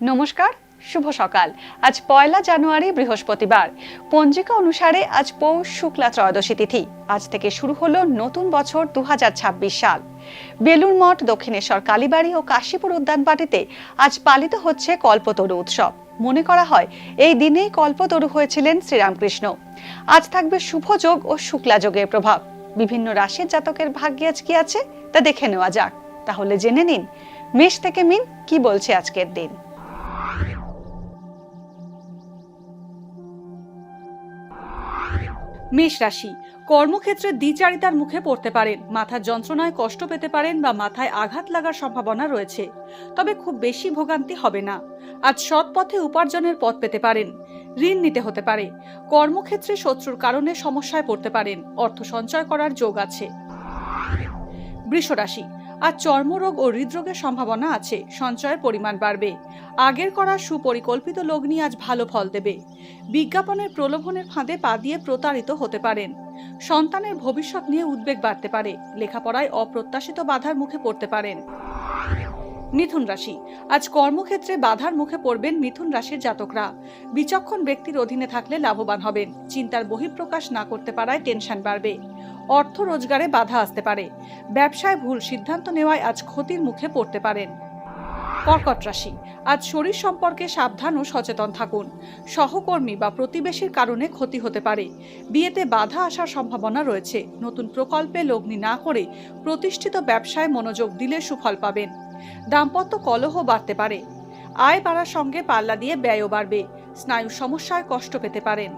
নমস্কার, শুভ সকাল। আজ 1 জানুয়ারি বৃহস্পতিবার। পঞ্জিকা অনুসারে আজ পৌষ শুক্লা ত্রয়োদশী তিথি। আজ থেকে শুরু হলো নতুন বছর 2026 সাল। বেলুড় মঠ, দক্ষিণেশ্বর কালীবাড়ি ও কাশীপুর উদ্যানবাটিতে আজ পালিত হচ্ছে কল্পতরু উৎসব। মনে করা হয় এই দিনেই কল্পতরু হয়েছিলেন শ্রীরামকৃষ্ণ। আজ থাকবে শুভ যোগ ও শুক্লা যোগের প্রভাব। বিভিন্ন রাশির জাতকের ভাগ্যে আজ কি আছে তা দেখে নেওয়া যাক। তাহলে জেনে নিন মেষ থেকে মিন কি বলছে আজকের দিন। মেষ রাশি, কর্মক্ষেত্রে দ্বিচারিতার মুখে পড়তে পারেন। মাথার যন্ত্রণায় কষ্ট পেতে পারেন বা মাথায় আঘাত লাগার সম্ভাবনা রয়েছে, তবে খুব বেশি ভোগান্তি হবে না। আজ সৎ পথে উপার্জনের পথ পেতে পারেন। ঋণ নিতে হতে পারে। কর্মক্ষেত্রে শত্রুর কারণে সমস্যায় পড়তে পারেন। অর্থ সঞ্চয় করার যোগ আছে। বৃষ রাশি, আজ চর্মরোগ ও হৃদরোগের সম্ভাবনা আছে। সঞ্চয়ের পরিমাণ বাড়বে। আগের করা সুপরিকল্পিত লগ্নি আজ ভালো ফল দেবে। বিজ্ঞাপনের প্রলোভনের ফাঁদে পা দিয়ে প্রতারিত হতে পারেন। সন্তানের ভবিষ্যৎ নিয়ে উদ্বেগ বাড়তে পারে। লেখাপড়ায় অপ্রত্যাশিত বাধার মুখে পড়তে পারেন। মিথুন রাশি, আজ কর্মক্ষেত্রে বাধার মুখে পড়বেন মিথুন রাশির জাতকরা। বিচক্ষণ ব্যক্তির অধীনে থাকলে লাভবান হবেন। চিন্তার বহিঃপ্রকাশ না করতে পারায় টেনশন বাড়বে। অর্থ রোজগারে বাধা আসতে পারে। ব্যবসায় ভুল সিদ্ধান্ত নেওয়ায় আজ ক্ষতির মুখে পড়তে পারেন। কর্কট রাশি, আজ শরীর সম্পর্কে সাবধান ও সচেতন থাকুন। সহকর্মী বা প্রতিবেশীর কারণে ক্ষতি হতে পারে। বিয়েতে বাধা আসার সম্ভাবনা রয়েছে। নতুন প্রকল্পে লগ্নি না করে প্রতিষ্ঠিত ব্যবসায় মনোযোগ দিলে সুফল পাবেন। দাম্পত্য কলহ বাড়তে পারে। আয় বাড়ার সঙ্গে পাল্লা দিয়ে ব্যয়ও বাড়বে। স্নায়ু সমস্যায় কষ্ট পেতে পারেন।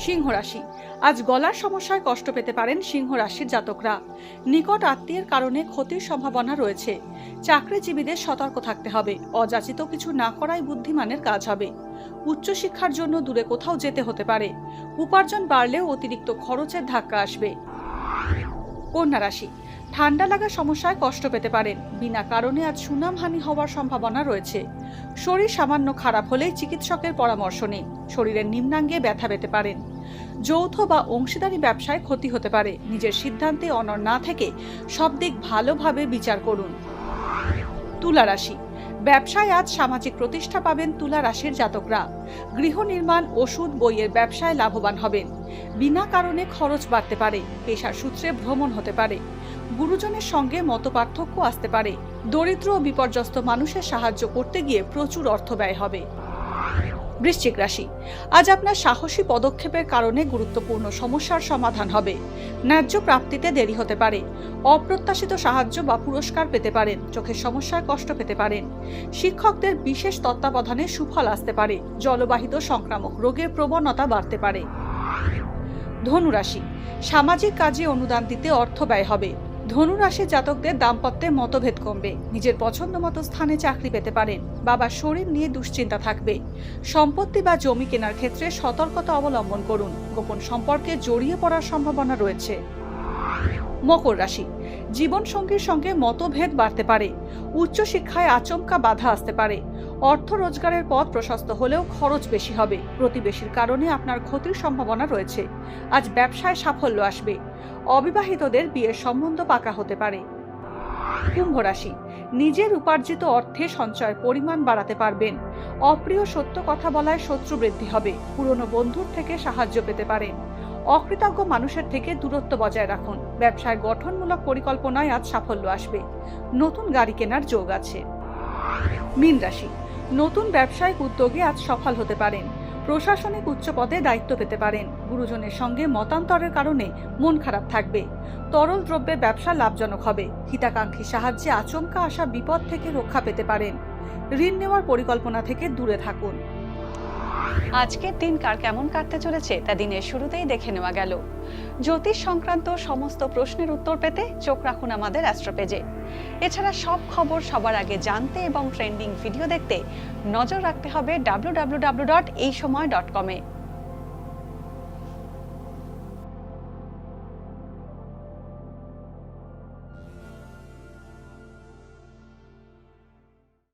সিংহ রাশি, আজ গলার সমস্যায় কষ্ট পেতে পারেন সিংহ রাশির জাতকরা। নিকট আত্মীয়ের কারণে ক্ষতির সম্ভাবনা রয়েছে। চাকরিজীবীদের সতর্ক থাকতে হবে। অযাচিত কিছু না করাই বুদ্ধিমানের কাজ হবে। উচ্চশিক্ষার জন্য দূরে কোথাও যেতে হতে পারে। উপার্জন বাড়লেও অতিরিক্ত খরচের ধাক্কা আসবে। কন্যা রাশি, ঠান্ডা লাগা সমস্যায় কষ্ট পেতে পারেন। বিনা কারণে আজ সুনামহানি হওয়ার সম্ভাবনা রয়েছে। শরীর সামান্য খারাপ হলেই চিকিৎসকের পরামর্শ নিন। শরীরের নিম্নাঙ্গে ব্যথা পেতে পারেন। যৌথ বা অংশীদারি ব্যবসায় ক্ষতি হতে পারে। নিজের সিদ্ধান্তে অনড় না থেকে সব দিক ভালোভাবে বিচার করুন। তুলা রাশি, ব্যবসায় আজ সামাজিক প্রতিষ্ঠা পাবেন তুলা রাশির জাতকরা। গৃহ নির্মাণ, ওষুধ, বইয়ের ব্যবসায় লাভবান হবেন। বিনা কারণে খরচ বাড়তে পারে। পেশার সূত্রে ভ্রমণ হতে পারে। গুরুজনের সঙ্গে মতপার্থক্য আসতে পারে। দরিদ্র ও বিপর্যস্ত মানুষের সাহায্য করতে গিয়ে প্রচুর অর্থ ব্যয় হবে। বৃশ্চিক রাশি, আজ আপনার সাহসী পদক্ষেপের কারণে গুরুত্বপূর্ণ সমস্যার সমাধান হবে। ন্যায্য প্রাপ্তিতে দেরি হতে পারে। অপ্রত্যাশিত সাহায্য বা পুরস্কার পেতে পারেন। চোখের সমস্যায় কষ্ট পেতে পারেন। শিক্ষকদের বিশেষ তত্ত্বাবধানে সুফল আসতে পারে। জলবাহিত সংক্রামক রোগের প্রবণতা বাড়তে পারে। ধনু রাশি, সামাজিক কাজে অনুদান দিতে অর্থ ব্যয় হবে। ধনু রাশির জাতকদের দাম্পত্যে মতভেদ কমবে। নিজের পছন্দ মতো স্থানে চাকরি পেতে পারেন। বাবার শরীর নিয়ে দুশ্চিন্তা থাকবে। সম্পত্তি বা জমি কেনার ক্ষেত্রে সতর্কতা অবলম্বন করুন। গোপন সম্পর্কে জড়িয়ে পড়ার সম্ভাবনা রয়েছে। মকর রাশি, জীবন সঙ্গীর সঙ্গে মতভেদ বাড়তে পারে। উচ্চশিক্ষায় আচমকা বাধা আসতে পারে। অর্থ রোজগারের পথ প্রশস্ত হলেও খরচ বেশি হবে। প্রতিবেশীর কারণে আপনার ক্ষতির সম্ভাবনা রয়েছে। আজ ব্যবসায় সাফল্য আসবে। অবিবাহিতদের বিয়ের সম্বন্ধ পাকা হতে পারে। কুম্ভ রাশি, নিজের উপার্জিত অর্থে সঞ্চয়ের পরিমাণ বাড়াতে পারবেন। অপ্রিয় সত্য কথা বলায় শত্রু বৃদ্ধি হবে। পুরনো বন্ধুর থেকে সাহায্য পেতে পারেন। অকৃতজ্ঞ মানুষের থেকে দূরত্ব বজায় রাখুন। ব্যবসায় গঠনমূলক পরিকল্পনায় আজ সাফল্য আসবে। নতুন গাড়ি কেনার যোগ আছে। মীন রাশি, নতুন ব্যবসায়িক উদ্যোগে আজ সফল হতে পারেন। প্রশাসনিক উচ্চ পদে দায়িত্ব পেতে পারেন। গুরুজনের সঙ্গে মতান্তরের কারণে মন খারাপ থাকবে। তরল দ্রব্যের ব্যবসা লাভজনক হবে। হিতাকাঙ্ক্ষী সাহায্যে আচমকা আসা বিপদ থেকে রক্ষা পেতে পারেন। ঋণ নেওয়ার পরিকল্পনা থেকে দূরে থাকুন। আজকের দিন কার কেমন কাটতে চলেছে তা দিনের শুরুতেই দেখে নেওয়া গেল। জ্যোতিষ সংক্রান্ত সমস্ত প্রশ্নের উত্তর পেতে চোখ রাখুন আমাদের অ্যাস্ট্রো পেজে। এছাড়া সব খবর সবার আগে জানতে এবং ট্রেন্ডিং ভিডিও দেখতে নজর রাখতে হবে www.এইসময়.com-এ।